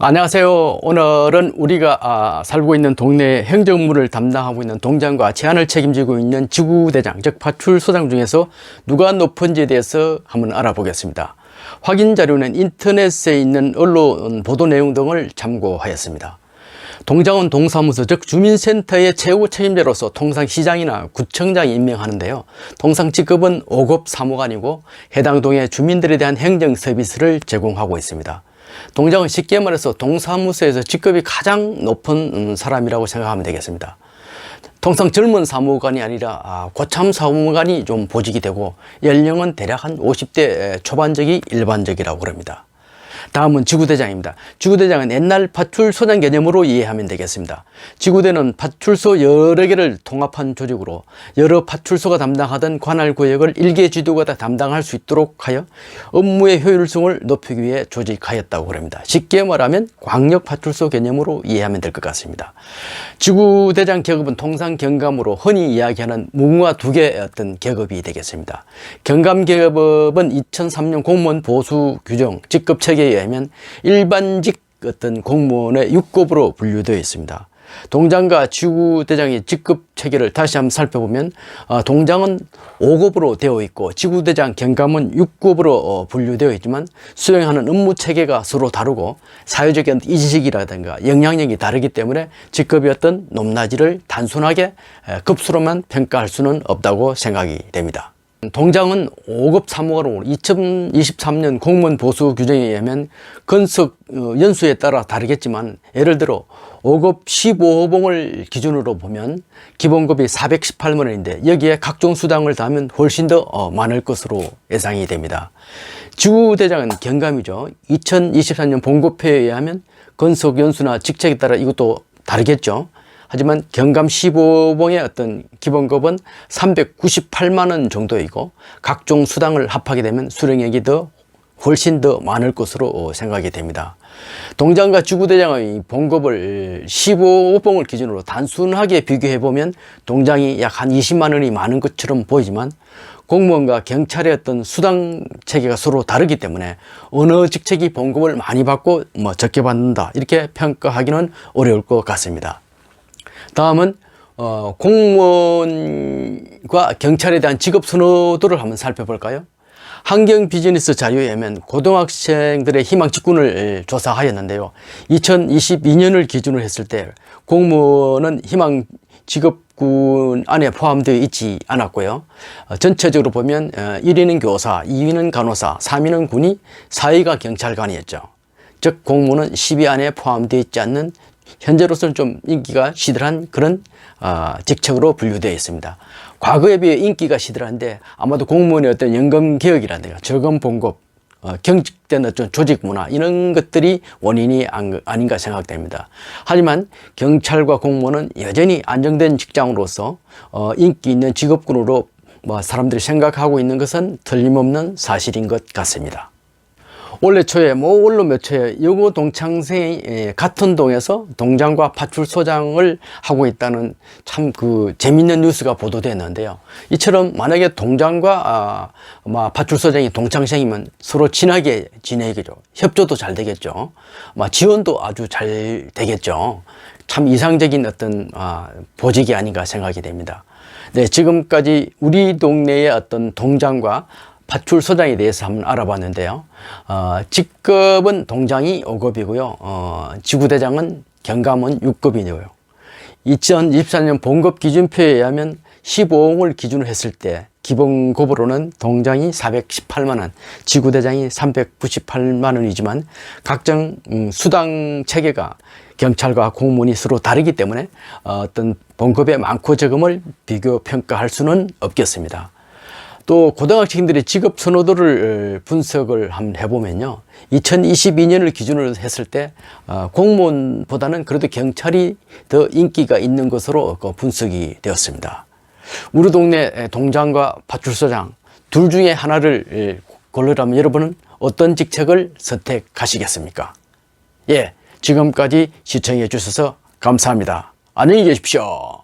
안녕하세요. 오늘은 우리가 살고 있는 동네 행정 업무를 담당하고 있는 동장과 제안을 책임지고 있는 지구대장, 즉 파출소장 중에서 누가 높은지에 대해서 한번 알아보겠습니다. 확인 자료는 인터넷에 있는 언론 보도 내용 등을 참고하였습니다. 동장은 동사무소, 즉 주민센터의 최고 책임자로서 통상시장이나 구청장이 임명하는데요. 통상 직급은 5급 사무관이고 해당 동의 주민들에 대한 행정 서비스를 제공하고 있습니다. 동장은 쉽게 말해서 동사무소에서 직급이 가장 높은 사람이라고 생각하면 되겠습니다. 통상 젊은 사무관이 아니라 고참 사무관이 좀 보직이 되고 연령은 대략 한 50대 초반적이 일반적이라고 그럽니다. 다음은 지구대장입니다. 지구대장은 옛날 파출소장 개념으로 이해하면 되겠습니다. 지구대는 파출소 여러 개를 통합한 조직으로 여러 파출소가 담당하던 관할 구역을 일개 지도가 다 담당할 수 있도록 하여 업무의 효율성을 높이기 위해 조직하였다고 합니다. 쉽게 말하면 광역파출소 개념으로 이해하면 될 것 같습니다. 지구대장 계급은 통상 경감으로 흔히 이야기하는 무궁화 두 개의 어떤 계급이 되겠습니다. 경감 계급은 2003년 공무원 보수 규정 직급 체계에 의하면 일반직 어떤 공무원의 6급으로 분류되어 있습니다. 동장과 지구대장의 직급 체계를 다시 한번 살펴보면 동장은 5급으로 되어 있고 지구대장 경감은 6급으로 분류되어 있지만 수행하는 업무 체계가 서로 다르고 사회적인 인식이라든가 영향력이 다르기 때문에 직급의 어떤 높낮이를 단순하게 급수로만 평가할 수는 없다고 생각이 됩니다. 동장은 5급 사무관으로 2023년 공무원 보수 규정에 의하면 건석 연수에 따라 다르겠지만 예를 들어 5급 15호봉을 기준으로 보면 기본급이 418만 원인데 여기에 각종 수당을 더하면 훨씬 더 많을 것으로 예상이 됩니다. 지구대장은 경감이죠. 2024년 본급표에 의하면 건석 연수나 직책에 따라 이것도 다르겠죠. 하지만 경감 15봉의 어떤 기본급은 398만 원 정도이고 각종 수당을 합하게 되면 수령액이 훨씬 더 많을 것으로 생각이 됩니다. 동장과 지구대장의 봉급을 15봉을 기준으로 단순하게 비교해 보면 동장이 약 한 20만 원이 많은 것처럼 보이지만 공무원과 경찰의 어떤 수당 체계가 서로 다르기 때문에 어느 직책이 봉급을 많이 받고 적게 받는다 이렇게 평가하기는 어려울 것 같습니다. 다음은 공무원과 경찰에 대한 직업 선호도를 한번 살펴볼까요? 환경 비즈니스 자료에 의하면 고등학생들의 희망 직군을 조사하였는데요. 2022년을 기준으로 했을 때 공무원은 희망 직업군 안에 포함되어 있지 않았고요. 전체적으로 보면 1위는 교사, 2위는 간호사, 3위는 군의, 4위가 경찰관이었죠. 즉 공무원은 10위 안에 포함되어 있지 않는 현재로서는 좀 인기가 시들한 그런 직책으로 분류되어 있습니다. 과거에 비해 인기가 시들한데 아마도 공무원의 어떤 연금 개혁이라든가 저금 봉급, 경직된 어떤 조직 문화 이런 것들이 원인이 아닌가 생각됩니다. 하지만 경찰과 공무원은 여전히 안정된 직장으로서 인기 있는 직업군으로 사람들이 생각하고 있는 것은 틀림없는 사실인 것 같습니다. 올해 초에 원로 몇 초에 여고 동창생이 같은 동에서 동장과 파출소장을 하고 있다는 참 재밌는 뉴스가 보도됐는데요. 이처럼 만약에 동장과 파출소장이 동창생이면 서로 친하게 지내겠죠. 협조도 잘 되겠죠. 지원도 아주 잘 되겠죠. 참 이상적인 어떤 보직이 아닌가 생각이 됩니다. 네, 지금까지 우리 동네의 어떤 동장과 파출소장에 대해서 한번 알아봤는데요. 직급은 동장이 5급이고요. 지구대장은 경감은 6급이고요. 2024년 본급 기준표에 의하면 15호봉을 기준으로 했을 때 기본급으로는 동장이 418만 원, 지구대장이 398만 원이지만 각종 수당 체계가 경찰과 공무원이 서로 다르기 때문에 어떤 본급의 많고 적음을 비교 평가할 수는 없겠습니다. 또 고등학생들의 직업 선호도를 분석을 한번 해보면요. 2022년을 기준으로 했을 때 공무원보다는 그래도 경찰이 더 인기가 있는 것으로 분석이 되었습니다. 우리 동네 동장과 파출소장 둘 중에 하나를 고르라면 여러분은 어떤 직책을 선택하시겠습니까? 예, 지금까지 시청해 주셔서 감사합니다. 안녕히 계십시오.